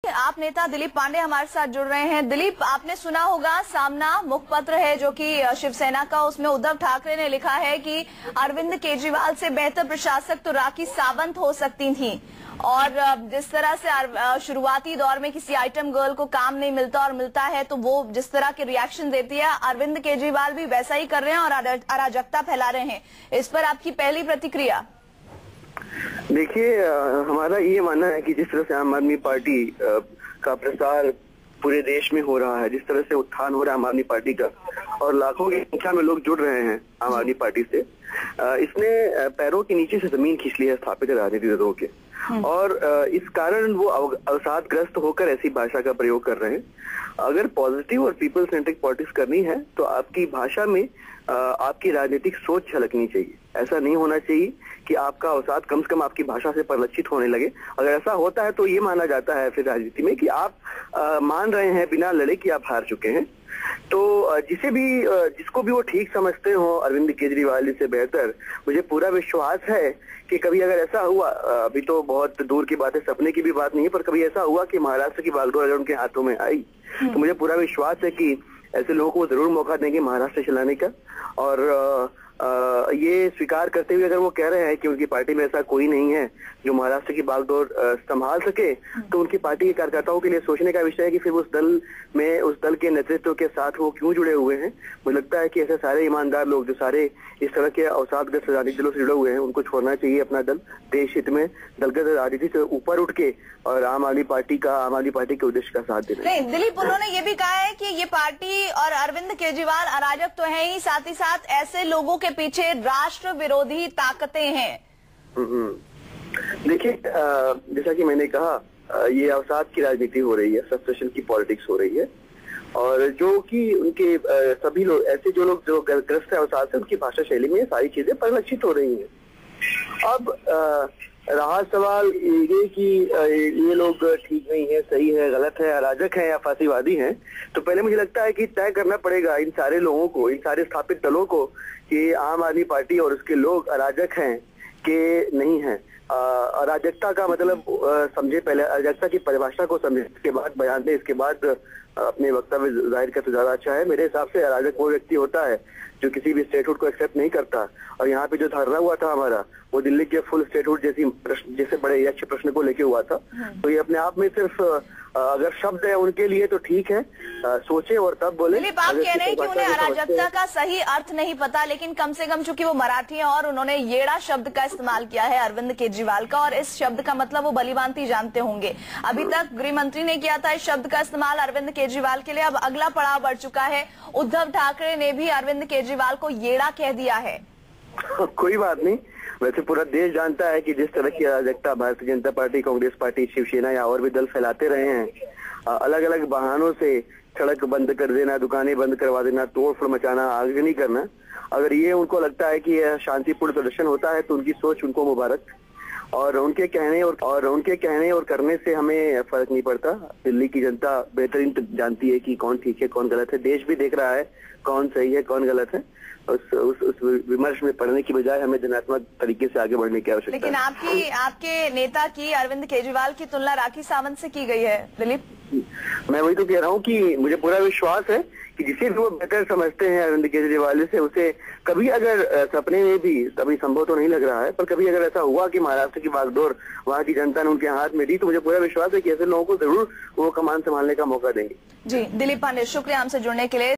आप नेता दिलीप पांडे हमारे साथ जुड़ रहे हैं। दिलीप, आपने सुना होगा सामना मुखपत्र है जो कि शिवसेना का, उसमें उद्धव ठाकरे ने लिखा है कि अरविंद केजरीवाल से बेहतर प्रशासक तो राखी सावंत हो सकती थी। और जिस तरह से शुरुआती दौर में किसी आइटम गर्ल को काम नहीं मिलता और मिलता है तो वो जिस तरह के रिएक्शन देती है, अरविंद केजरीवाल भी वैसा ही कर रहे हैं और अराजकता फैला रहे हैं। इस पर आपकी पहली प्रतिक्रिया? देखिए, हमारा ये मानना है कि जिस तरह से आम आदमी पार्टी का प्रसार पूरे देश में हो रहा है, जिस तरह से उत्थान हो रहा है आम आदमी पार्टी का और लाखों की संख्या में लोग जुड़ रहे हैं आम आदमी पार्टी से, इसने पैरों के नीचे से जमीन खींच ली है स्थापित राजनीतिक दलों के। और इस कारण वो अवसादग्रस्त होकर ऐसी भाषा का प्रयोग कर रहे हैं। अगर पॉजिटिव और पीपल सेंट्रिक पॉलिटिक्स करनी है तो आपकी भाषा में आपकी राजनीतिक सोच झलकनी चाहिए। ऐसा नहीं होना चाहिए कि आपका अवसाद कम से कम आपकी भाषा से परिलक्षित होने लगे। अगर ऐसा होता है तो ये माना जाता है फिर राजनीति में कि आप मान रहे हैं बिना लड़े कि आप हार चुके हैं। तो जिसको भी वो ठीक समझते हो अरविंद केजरीवाल से बेहतर, मुझे पूरा विश्वास है कि कभी अगर ऐसा हुआ, अभी तो बहुत दूर की बात है, सपने की भी बात नहीं है, पर कभी ऐसा हुआ कि महाराष्ट्र की बागडोर अगर उनके हाथों में आई तो मुझे पूरा विश्वास है कि ऐसे लोगों को जरूर मौका देंगे महाराष्ट्र चलाने का। और ये स्वीकार करते हुए अगर वो कह रहे हैं कि उनकी पार्टी में ऐसा कोई नहीं है जो महाराष्ट्र की बागडोर संभाल सके, तो उनकी पार्टी के कार्यकर्ताओं के लिए सोचने का विषय है कि फिर उस दल के नेतृत्व के साथ वो क्यों जुड़े हुए हैं। मुझे लगता है कि ऐसे सारे ईमानदार लोग जो सारे इस तरह के अवसादग्रस्त राजनीतिक दलों से जुड़े हुए हैं, उनको छोड़ना चाहिए अपना दल। देश हित में दलगत राजनीति से ऊपर उठ के और आम आदमी पार्टी के उद्देश्य का साथ देना। नहीं दिलीप, उन्होंने ये भी कहा है कि ये पार्टी और अरविंद केजरीवाल अराजक तो है ही, साथ ही साथ ऐसे लोगों के पीछे राष्ट्र विरोधी ताकतें हैं। देखिए, जैसा कि मैंने कहा, ये अवसाद की राजनीति हो रही है, फ्रस्ट्रेशन की पॉलिटिक्स हो रही है। और जो कि उनके सभी लोग ऐसे जो ग्रस्त है अवसाद से, उनकी भाषा शैली में सारी चीजें परिलक्षित हो रही हैं। अब रहा सवाल ये कि ये लोग ठीक नहीं है, सही है, गलत है, अराजक है या फांसीवादी हैं, तो पहले मुझे लगता है कि तय करना पड़ेगा इन सारे लोगों को, इन सारे स्थापित दलों को, कि आम आदमी पार्टी और उसके लोग अराजक हैं कि नहीं है। अराजकता का मतलब समझे, पहले अराजकता की परिभाषा को समझे, इसके बाद बयान दे, इसके बाद अपने वक्तव्य जाहिर कर तो ज्यादा अच्छा है। मेरे हिसाब से अराजक वो व्यक्ति होता है जो किसी भी स्टेटहुड को एक्सेप्ट नहीं करता। और यहाँ पे जो धरना हुआ था हमारा, वो दिल्ली के फुल स्टेटहुड जैसे बड़े यक्ष प्रश्न को लेके हुआ था। तो ये अपने आप में सिर्फ अगर शब्द है उनके लिए तो ठीक है, सोचे और तब बोले। दिलीप, आप कह रहे हैं कि उन्हें अराजकता का सही अर्थ नहीं पता, लेकिन कम से कम चूंकि वो मराठी हैं और उन्होंने येड़ा शब्द का इस्तेमाल किया है अरविंद केजरीवाल का, और इस शब्द का मतलब वो भलीभांति जानते होंगे। अभी तक गृह मंत्री ने किया था इस शब्द का इस्तेमाल अरविंद केजरीवाल के लिए, अब अगला पड़ाव बढ़ चुका है, उद्धव ठाकरे ने भी अरविंद केजरीवाल को येड़ा कह दिया है। कोई बात नहीं, वैसे पूरा देश जानता है कि जिस तरह की अराजकता भारतीय जनता पार्टी, कांग्रेस पार्टी, शिवसेना या और भी दल फैलाते रहे हैं, अलग अलग बहानों से सड़क बंद कर देना, दुकानें बंद करवा देना, तोड़फोड़ मचाना, आगजनी करना, अगर ये उनको लगता है कि यह शांतिपूर्ण प्रदर्शन होता है तो उनकी सोच उनको मुबारक। और उनके कहने और करने से हमें फर्क नहीं पड़ता। दिल्ली की जनता बेहतरीन जानती है कि कौन ठीक है, कौन गलत है। देश भी देख रहा है कौन सही है, कौन गलत है। उस विमर्श में पढ़ने की बजाय हमें धनात्मक तरीके से आगे बढ़ने की आवश्यकता है। लेकिन आपके नेता की, अरविंद केजरीवाल की तुलना राखी सावंत से की गई है दिलीप। मैं वही तो कह रहा हूँ कि मुझे पूरा विश्वास है कि जिसे भी वो बेहतर समझते हैं अरविंद केजरीवाल से, उसे कभी अगर सपने में भी, कभी संभव तो नहीं लग रहा है, पर कभी अगर ऐसा हुआ कि महाराष्ट्र की बागडोर वहाँ की जनता ने उनके हाथ में दी, तो मुझे पूरा विश्वास है कि ऐसे लोगों को जरूर वो कमान संभालने का मौका देंगे। जी दिलीप पांडे, शुक्रिया हमसे जुड़ने के लिए।